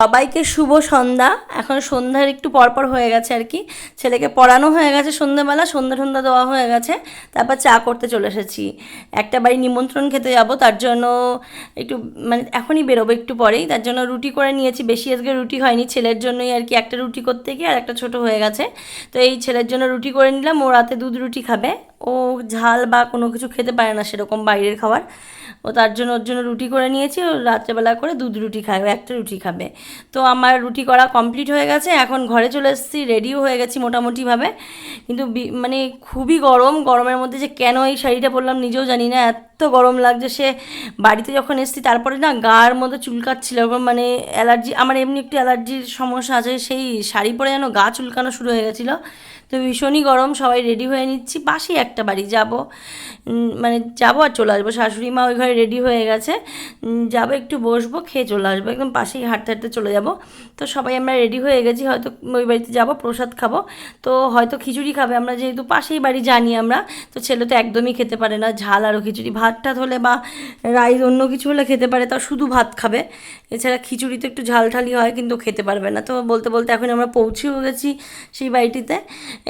সবাইকে শুভ সন্ধ্যা। এখন সন্ধ্যার একটু পরপর হয়ে গেছে আর কি। ছেলেকে পড়ানো হয়ে গেছে সন্ধ্যাবেলা, সন্ধ্যা দেওয়া হয়ে গেছে। তারপর চা করতে চলে এসেছি। একটা বাড়ি নিমন্ত্রণ খেতে যাব, তার জন্য একটু মানে এখনই বেরোবো একটু পরেই, তার জন্য রুটি করে নিয়েছি। বেশি আজকে রুটি হয়নি, ছেলের জন্যই আর কি। একটা রুটি করতে গিয়ে আর একটা ছোটো হয়ে গেছে, তো এই ছেলের জন্য রুটি করে নিলাম। ও রাতে দুধ রুটি খাবে, ও ঝাল বা কোনো কিছু খেতে পারে না সেরকম বাইরের খাবার। ও তার জন্য ওর জন্য রুটি করে নিয়েছি। ও রাত্রেবেলা করে দুধ রুটি খাবে, একটা রুটি খাবে। তো আমার রুটি করা কমপ্লিট হয়ে গেছে, এখন ঘরে চলে এসেছি, রেডিও হয়ে গেছি মোটামুটিভাবে। কিন্তু মানে খুবই গরম, গরমের মধ্যে যে কেন এই শাড়িটা পরলাম নিজেও জানি না, এত গরম লাগছে। সে বাড়িতে যখন এসেছি তারপরে না গার মধ্যে চুলকাচ্ছিল, মানে অ্যালার্জি, আমার এমনি একটু অ্যালার্জির সমস্যা আছে, সেই শাড়ি পরে যেন গা চুলকানো শুরু হয়ে গেছিলো। তো ভীষণই গরম, সবাই রেডি হয়ে নিচ্ছি। পাশেই একটা বাড়ি যাব, মানে যাবো আর চলে আসবো। শাশুড়ি মা ওই ঘরে রেডি হয়ে গেছে, যাবো একটু বসবো, খেয়ে চলে আসবো, একদম পাশেই হাঁটতে হাঁটতে চলে যাব। তো সবাই আমরা রেডি হয়ে গেছি, হয়তো ওই বাড়িতে যাবো, প্রসাদ খাবো। তো হয়তো খিচুড়ি খাবে, আমরা যেহেতু পাশেই বাড়ি জানি আমরা। তো ছেলে তো একদমই খেতে পারে না ঝাল আরও খিচুড়ি। ভাত টাত হলে বা রাইস অন্য কিছু হলে খেতে পারে, তাও শুধু ভাত খাবে। এছাড়া খিচুড়ি তো একটু ঝাল ঝালই হয়, কিন্তু খেতে পারবে না। তো বলতে বলতে এখন আমরা পৌঁছেও গেছি সেই বাড়িটিতে।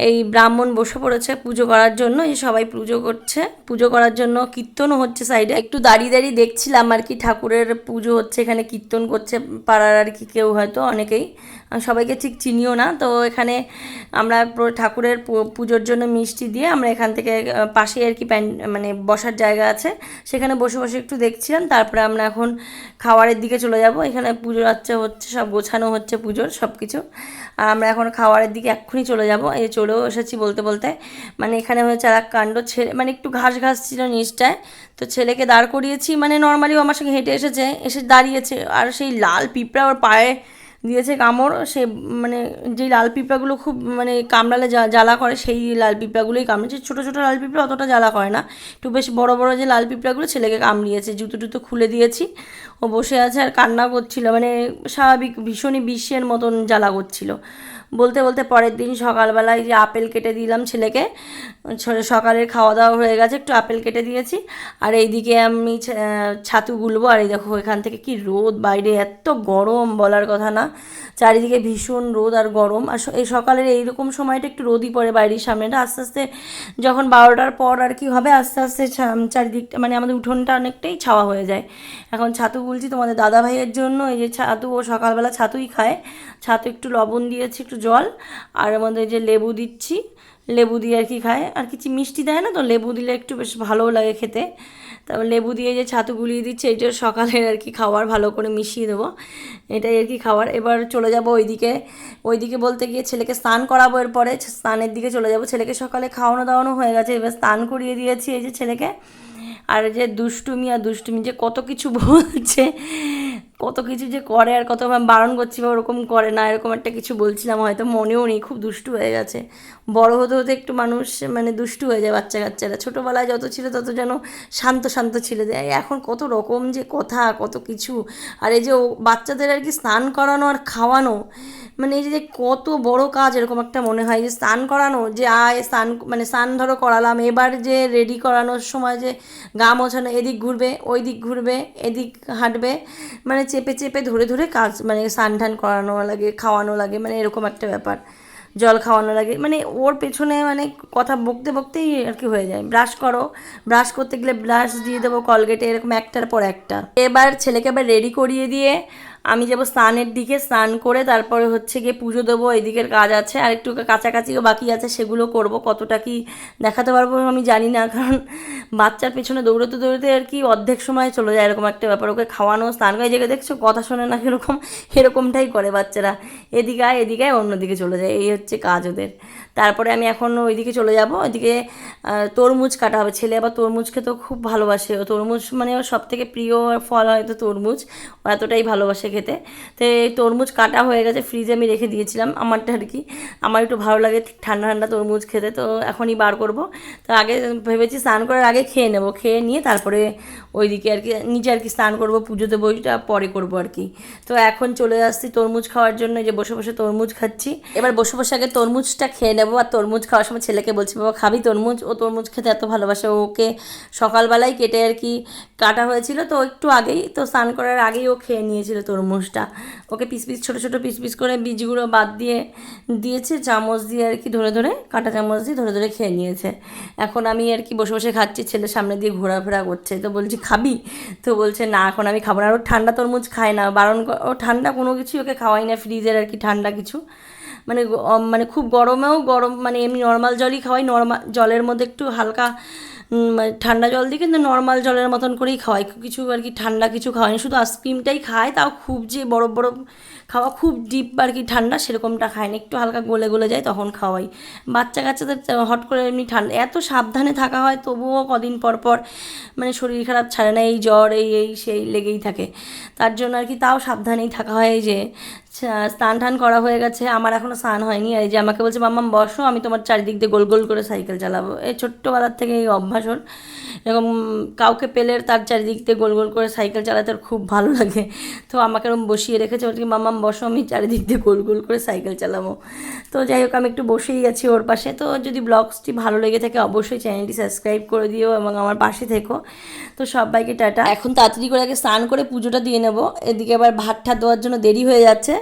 এই ব্রাহ্মণ বসে পড়েছে পুজো করার জন্য, এই সবাই পুজো করছে। পুজো করার জন্য কীর্তনও হচ্ছে সাইডে, একটু দাঁড়িয়ে দাঁড়িয়ে দেখছিলাম আর কি। ঠাকুরের পুজো হচ্ছে এখানে, কীর্তন করছে পাড়ার আর কি কেউ, হয়তো অনেকেই। সবাইকে ঠিক চিনিও না। তো এখানে আমরা ঠাকুরের পুজোর জন্য মিষ্টি দিয়ে আমরা এখান থেকে পাশেই আর কি মানে বসার জায়গা আছে, সেখানে বসে বসে একটু দেখছিলাম। তারপরে আমরা এখন খাওয়ারের দিকে চলে যাব। এখানে পুজো আচ্ছা হচ্ছে, সব গোছানো হচ্ছে পুজোর সব কিছু। আর আমরা এখন খাওয়ারের দিকে এক্ষুনি চলে যাব। এই চলেও এসেছি বলতে বলতে। মানে এখানে হয়েছে আর এক কাণ্ড, ছেলে মানে একটু ঘাস ঘাস ছিল নিচটায়, তো ছেলেকে দাঁড় করিয়েছি, মানে নর্মালিও আমার সঙ্গে হেঁটে এসেছে, এসে দাঁড়িয়েছে। আর সেই লাল পিঁপড়া ওর পায়ে দিয়েছে কামড়। সে মানে যেই লাল পিঁপড়াগুলো খুব মানে কামড়ালে জ্বালা করে, সেই লাল পিঁপড়াগুলোই কামড়েছে। ছোটো ছোটো লাল পিঁপড়া অতটা জ্বালা করে না, একটু বেশ বড় বড় যে লাল পিঁপড়াগুলো ছেলেকে কামড়িয়েছে। জুতো টুতো খুলে দিয়েছি, ও বসে আছে আর কান্না করছিল, মানে স্বাভাবিক ভীষণই বিষের মতন জ্বালা করছিল। বলতে বলতে পরের দিন সকালবেলায় যে আপেল কেটে দিলাম ছেলেকে, সকালের খাওয়া দাওয়া হয়ে গেছে, একটু আপেল কেটে দিয়েছি। আর এইদিকে আমি ছাতু গুলবো। আর এই দেখো এখান থেকে কি রোদ, বাইরে এত গরম বলার কথা না, চারিদিকে ভীষণ রোদ আর গরম। আর এই সকালের এইরকম সময়টা একটু রোদই পড়ে বাইরের সামনেটা, আস্তে আস্তে যখন 12টার পর আর কি হবে, আস্তে আস্তে চারিদিকটা মানে আমাদের উঠোনটা অনেকটাই ছাওয়া হয়ে যায়। এখন ছাতু গুলছি তোমাদের দাদা ভাইয়ের জন্য। এই যে ছাতু, ও সকালবেলা ছাতুই খায়। ছাতু একটু লবণ দিয়েছি, একটু জল, আর এর মধ্যে যে লেবু দিচ্ছি, লেবু দিয়ে আর কি খায়। আর কিছু মিষ্টি দেয় না, তো লেবু দিলে একটু বেশ ভালোও লাগে খেতে। তারপর লেবু দিয়ে যে ছাতু গুলিয়ে দিচ্ছে, এটা সকালের আর কি খাবার, ভালো করে মিশিয়ে দেবো, এটাই আর কি খাবার। এবার চলে যাব ওইদিকে। ওইদিকে বলতে গিয়ে ছেলেকে স্নান করাবো, এরপরে স্নানের দিকে চলে যাব। ছেলেকে সকালে খাওয়ানো দাওয়ানো হয়ে গেছে, এবার স্নান করিয়ে দিয়েছি এই যে ছেলেকে। আর যে দুষ্টুমি আর দুষ্টুমি, যে কত কিছু বলছে, কত কিছু যে করে, আর কত বারণ করছি বা ওরকম করে না, এরকম একটা কিছু বলছিলাম, হয়তো মনেও নেই। খুব দুষ্টু হয়ে গেছে। বড় হতে হতে একটু মানুষ মানে দুষ্টু হয়ে যায় বাচ্চা কাচ্চারা। ছোটোবেলায় যত ছিল তত যেন শান্ত শান্ত ছিল, যে এখন কত রকম যে কথা, কত কিছু। আর এই যে বাচ্চাদের আর কি স্নান করানো আর খাওয়ানো, মানে এই যে কত বড় কাজ, এরকম একটা মনে হয় যে স্নান করানো, যে স্নান মানে স্নান ধরো করালাম, এবার যে রেডি করানোর সময় যে গা মোছানো, এদিক ঘুরবে ওই দিক ঘুরবে, এদিক হাঁটবে, মানে চেপে চেপে ধরে ধরে কাজ, মানে স্নান টান করানো লাগে, খাওয়ানো লাগে, মানে এরকম একটা ব্যাপার। জল খাওয়ানো লাগে, মানে ওর পেছনে মানে কথা বকতে বকতেই আর কি হয়ে যায়। ব্রাশ করো, ব্রাশ করতে গেলে ব্রাশ দিয়ে দেবো কলগেটে, এরকম একটার পর একটা। এবার ছেলেকে আবার রেডি করিয়ে দিয়ে আমি যাবো স্নানের দিকে। স্নান করে তারপরে হচ্ছে গিয়ে পুজো দেবো, এইদিকের কাজ আছে, আর একটু কাছাকাছিও বাকি আছে, সেগুলো করব। কতটা কি দেখাতে পারবো আমি জানি না, কারণ বাচ্চার পেছনে দৌড়তে দৌড়তে আর কি অর্ধেক সময় চলে যায়, এরকম একটা ব্যাপার। ওকে খাওয়ানো, স্নান করে, জায়গায় দেখছো কথা শোনে না এরকম, এরকমটাই করে বাচ্চারা, এদিকে আয় অন্যদিকে চলে যায়, এই হচ্ছে কাজ ওদের। তারপরে আমি এখন ওইদিকে চলে যাব। ওইদিকে তরমুজ কাটা হবে। ছেলে আবার তরমুজ খেতেও খুব ভালোবাসে, ও তরমুজ মানে ওর সব থেকে প্রিয় ফল হয়তো তরমুজ, ও এতটাই ভালোবাসে খেতে। তো এই তরমুজ কাটা হয়ে গেছে, ফ্রিজে আমি রেখে দিয়েছিলাম আমারটা আর কি। আমার একটু ভালো লাগে ঠান্ডা ঠান্ডা তরমুজ খেতে, তো এখনই বার করব। তো আগে ভেবেছি স্নান করার আগে খেয়ে নেব, খেয়ে নিয়ে তারপরে ওইদিকে আর কি নিচে আর কি স্নান করব, পুজো দেবো, ওইটা পরে করবো আর কি। তো এখন চলে আসছি তরমুজ খাওয়ার জন্য, যে বসে বসে তরমুজ খাচ্ছি। এবার বসে বসে আগে তরমুজটা খেয়ে নেবো। আর তরমুজ খাওয়ার সময় ছেলেকে বলছি, বাবা খাবি তরমুজ? ও তরমুজ খেতে এত ভালোবাসে। ওকে সকালবেলায় কেটে আর কি কাটা হয়েছিল, তো একটু আগেই, তো স্নান করার আগেই ও খেয়ে নিয়েছিল তরমুজ। তরমুজটা। ওকে পিস পিস ছোটো ছোটো পিস পিস করে বীজগুলো বাদ দিয়ে দিয়েছে, চামচ দিয়ে আর কি ধরে ধরে, কাঁটা চামচ দিয়ে ধরে ধরে খেয়ে নিয়েছে। এখন আমি আর কি বসে বসে খাচ্ছি, ছেলের সামনে দিয়ে ঘোরাফেরা করছে, তো বলছি খাবি? তো বলছে না এখন আমি খাবো না। আর ও ঠান্ডা তরমুজ খায় না, ও ঠান্ডা কোনো কিছুই ওকে খাওয়াই না, ফ্রিজের আর কি ঠান্ডা কিছু, মানে মানে খুব গরমেও গরম, মানে এমনি নর্মাল জলই খাওয়াই, নর্মাল জলের মধ্যে একটু হালকা মানে ঠান্ডা জল দিই, কিন্তু নর্মাল জলের মতন করেই খাওয়াই, কিছু আর কি ঠান্ডা কিছু খাওয়াই না, শুধু আইসক্রিমটাই খায়, তাও খুব যে বরফ বরফ খাওয়া, খুব ডিপ আর কি ঠান্ডা সেরকমটা খায় না, একটু হালকা গলে গলে যায় তখন খাওয়াই। বাচ্চা কাচ্চাদের হট করে এমনি ঠান্ডা, এত সাবধানে থাকা হয় তবুও কদিন পর পর মানে শরীর খারাপ ছাড়ে না, এই জ্বর এই সেই লেগেই থাকে। তার জন্য আর কি তাও সাবধানেই থাকা হয়। এই যে স্নান টান করা হয়ে গেছে, আমার এখনও স্নান হয়নি, আর এই যে আমাকে বলছে মাম্মাম বসো, আমি তোমার চারিদিক দিয়ে গোল গোল করে সাইকেল চালাবো। এই ছোট্টোবেলার থেকে এই অভ্যাস ওর, এরকম কাউকে পেলে তার চারিদিক দিয়ে গোল গোল করে সাইকেল চালাতে ওর খুব ভালো লাগে। তো আমাকে এরকম বসিয়ে রেখেছে, ওর কি মাম্মাম বসো, আমি চারিদিক দিয়ে গোল গোল করে সাইকেল চালাবো। তো যাই হোক আমি একটু বসেই আছি ওর পাশে। তো যদি ব্লগসটি ভালো লেগে থাকে অবশ্যই চ্যানেলটি সাবস্ক্রাইব করে দিও এবং আমার পাশে থেকো। তো সবাইকে টাটা। এখন তাড়াতাড়ি করে আগে স্নান করে পুজোটা দিয়ে নেবো, এদিকে আবার ভাত ঠাত দেওয়ার জন্য দেরি হয়ে যাচ্ছে।